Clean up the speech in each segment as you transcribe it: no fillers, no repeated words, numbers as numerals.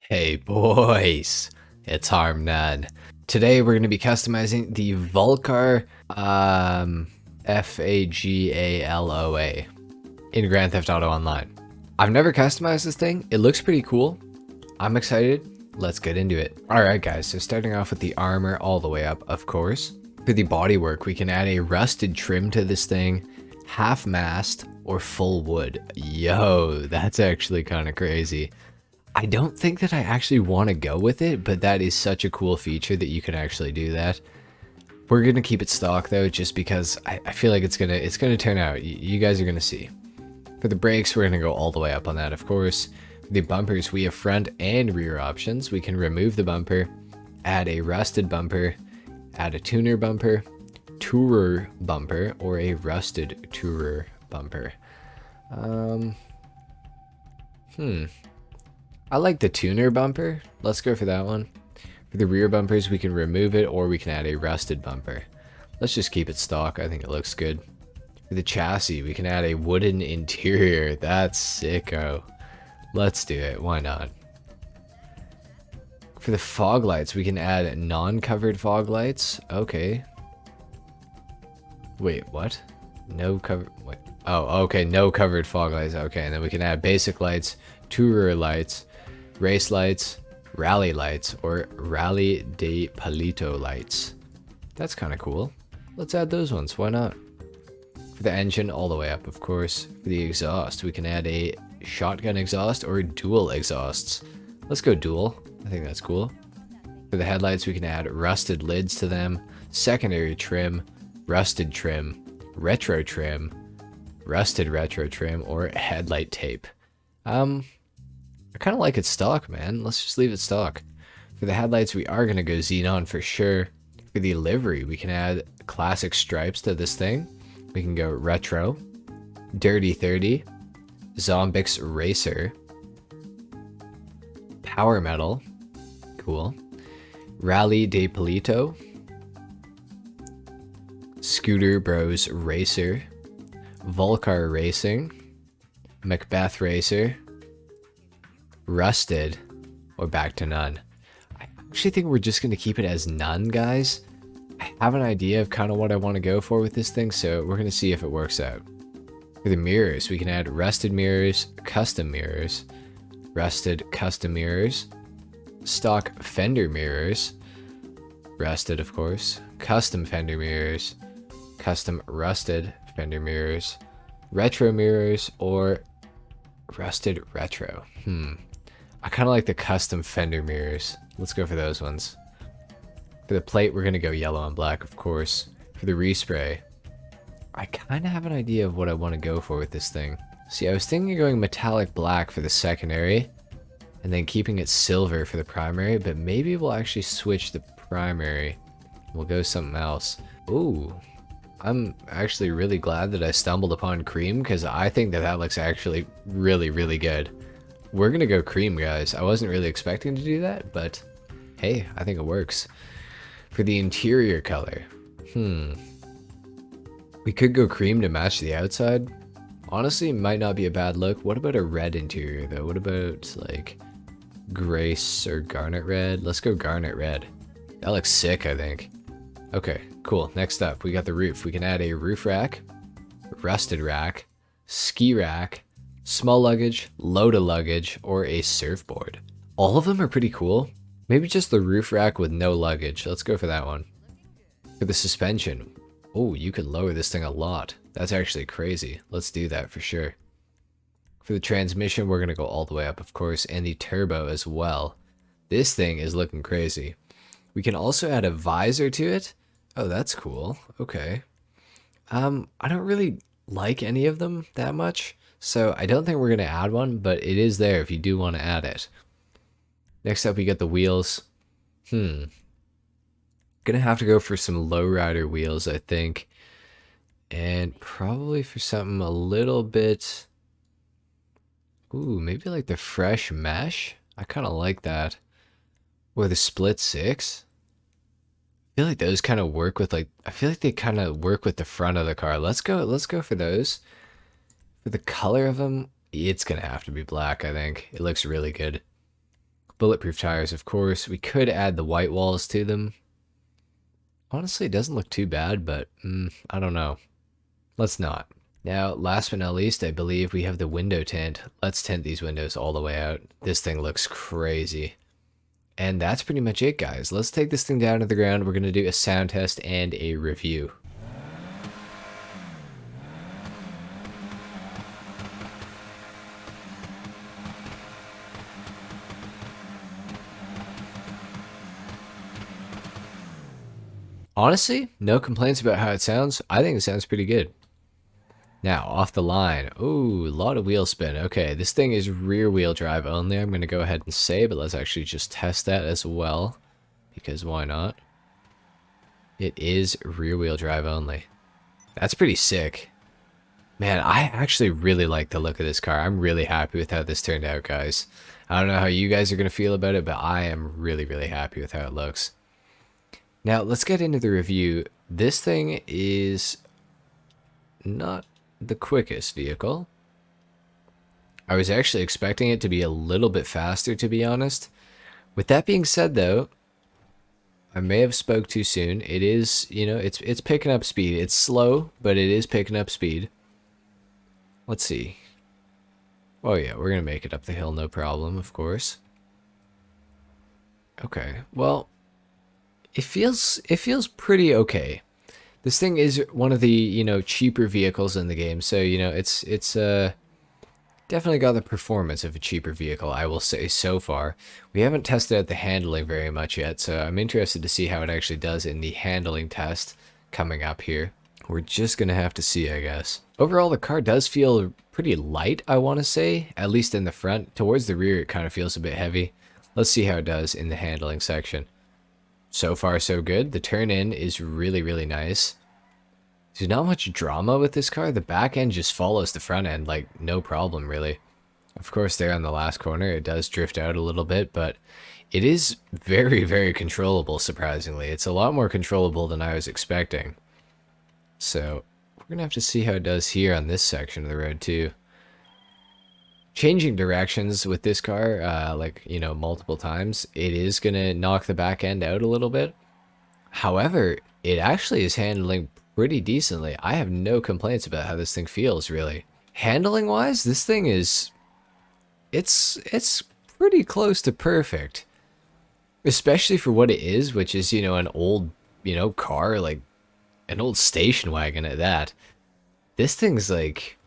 Hey boys, it's HarmNone. Today we're going to be customizing the Vulcar Fagaloa in Grand Theft Auto Online. I've never customized this thing. It looks pretty cool. I'm excited. Let's get into it. Alright guys, so starting off with the armor all the way up, of course. For the bodywork, we can add a rusted trim to this thing, half mast, or full wood. Yo, that's actually kind of crazy. I don't think that I actually want to go with it, but that is such a cool feature that you can actually do that. We're gonna keep it stock though, just because I feel like it's gonna turn out. You guys are gonna see. For the brakes, we're gonna go all the way up on that, of course. For the bumpers, we have front and rear options. We can remove the bumper, add a rusted bumper, add a tuner bumper, tourer bumper, or a rusted tourer bumper. I like the tuner bumper. Let's go for that one. For the rear bumpers, we can remove it or we can add a rusted bumper. Let's just keep it stock. I think it looks good. For the chassis, we can add a wooden interior. That's sicko. Let's do it. Why not? For the fog lights, we can add non-covered fog lights. Okay. Wait, what? No cover. Wait. Oh, okay. No covered fog lights. Okay, and then we can add basic lights, tourer lights, race lights, rally lights, or rally de palito lights. That's kind of cool. Let's add those ones. Why not? For the engine, all the way up, of course. For the exhaust, we can add a shotgun exhaust or dual exhausts. Let's go dual. I think that's cool. For the headlights, we can add rusted lids to them, secondary trim, rusted trim, retro trim, rusted retro trim, or headlight tape. I kind of like it stock, man. Let's just leave it stock. For the headlights, we are going to go xenon for sure. For the livery, we can add classic stripes to this thing. We can go retro, dirty 30, Zombix racer, power metal, cool, rally de palito, scooter bros racer, Vulcar racing, Macbeth racer, rusted, or back to none. I actually think we're just going to keep it as none, guys. I have an idea of kind of what I want to go for with this thing, so we're going to see if it works out. For the mirrors, we can add rusted mirrors, rusted custom mirrors, stock fender mirrors, rusted of course, custom fender mirrors, custom rusted fender mirrors, retro mirrors, or rusted retro. I kind of like the custom fender mirrors. Let's go for those ones. For the plate, we're going to go yellow and black, of course. For the respray, I kind of have an idea of what I want to go for with this thing. See, I was thinking of going metallic black for the secondary, and then keeping it silver for the primary, but maybe we'll actually switch the primary. We'll go something else. Ooh, I'm actually really glad that I stumbled upon cream, because I think that that looks actually really, really good. We're gonna go cream, guys. I wasn't really expecting to do that, but hey, I think it works. For the interior color, we could go cream to match the outside. Honestly, might not be a bad look. What about a red interior, though? What about, like, grace or garnet red? Let's go garnet red. That looks sick, I think. Okay, cool. Next up, we got the roof. We can add a roof rack, rusted rack, ski rack, small luggage, load of luggage, or a surfboard. All of them are pretty cool. Maybe just the roof rack with no luggage. Let's go for that one. For the suspension, oh, you can lower this thing a lot. That's actually crazy. Let's do that for sure. For the transmission, we're going to go all the way up, of course, and the turbo as well. This thing is looking crazy. We can also add a visor to it. Oh, that's cool. Okay. I don't really like any of them that much, so I don't think we're going to add one, but it is there if you do want to add it. Next up, we got the wheels. Gonna have to go for some lowrider wheels, I think. And probably for something a little bit... Ooh, maybe like the fresh mesh? I kind of like that. Or the split 6? I feel like those kind of work with, like... I feel like they kind of work with the front of the car. Let's go for those. For the color of them, it's gonna have to be black, I think. It looks really good. Bulletproof tires, of course. We could add the white walls to them. Honestly, it doesn't look too bad, but I don't know. Let's not. Now, last but not least, I believe we have the window tint. Let's tint these windows all the way out. This thing looks crazy. And that's pretty much it, guys. Let's take this thing down to the ground. We're going to do a sound test and a review. Honestly, no complaints about how it sounds. I think it sounds pretty good. Now, off the line. Ooh, a lot of wheel spin. Okay, this thing is rear wheel drive only. I'm going to go ahead and say, but let's actually just test that as well. Because why not? It is rear wheel drive only. That's pretty sick. Man, I actually really like the look of this car. I'm really happy with how this turned out, guys. I don't know how you guys are going to feel about it, but I am really, really happy with how it looks. Now, let's get into the review. This thing is not the quickest vehicle. I was actually expecting it to be a little bit faster, to be honest. With that being said, though, I may have spoke too soon. It is, you know, it's picking up speed. It's slow, but it is picking up speed. Let's see. Oh yeah, we're gonna make it up the hill, no problem, of course. Okay, well, it feels pretty okay. This thing is one of the, you know, cheaper vehicles in the game, so, you know, it's definitely got the performance of a cheaper vehicle, I will say, so far. We haven't tested out the handling very much yet, so I'm interested to see how it actually does in the handling test coming up here. We're just gonna have to see, I guess. Overall, the car does feel pretty light, I want to say, at least in the front. Towards the rear, it kind of feels a bit heavy. Let's see how it does in the handling section. So far, so good. The turn-in is really, really nice. There's not much drama with this car. The back end just follows the front end, like, no problem, really. Of course, there on the last corner, it does drift out a little bit, but it is very, very controllable, surprisingly. It's a lot more controllable than I was expecting. So, we're going to have to see how it does here on this section of the road, too. Changing directions with this car, like, you know, multiple times, it is going to knock the back end out a little bit. However, it actually is handling pretty decently. I have no complaints about how this thing feels, really. Handling wise, this thing is it's pretty close to perfect. Especially for what it is, which is, you know, an old, you know, car, like an old station wagon at that. This thing's like,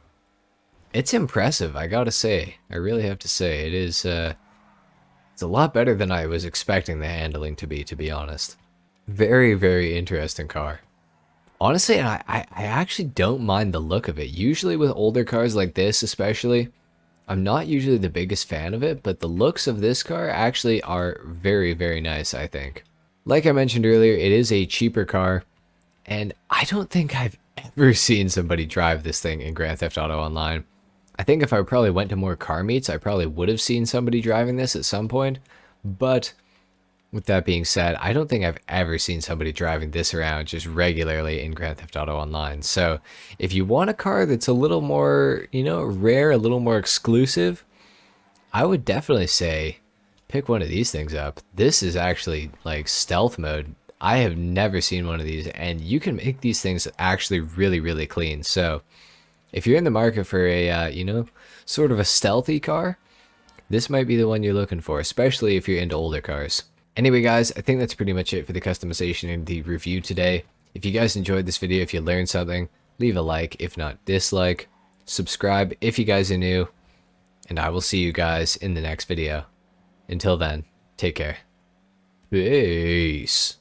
it's impressive, I gotta say. I really have to say, it is it's a lot better than I was expecting the handling to be honest. Very, very interesting car. Honestly, I actually don't mind the look of it. Usually with older cars like this especially, I'm not usually the biggest fan of it, but the looks of this car actually are very, very nice, I think. Like I mentioned earlier, it is a cheaper car, and I don't think I've ever seen somebody drive this thing in Grand Theft Auto Online. I think if I probably went to more car meets, I probably would have seen somebody driving this at some point, but with that being said, I don't think I've ever seen somebody driving this around just regularly in Grand Theft Auto Online. So if you want a car that's a little more, you know, rare, a little more exclusive, I would definitely say pick one of these things up. This is actually like stealth mode. I have never seen one of these, and you can make these things actually really, really clean. So if you're in the market for a, you know, sort of a stealthy car, this might be the one you're looking for, especially if you're into older cars. Anyway, guys, I think that's pretty much it for the customization and the review today. If you guys enjoyed this video, if you learned something, leave a like, if not dislike. Subscribe if you guys are new, and I will see you guys in the next video. Until then, take care. Peace.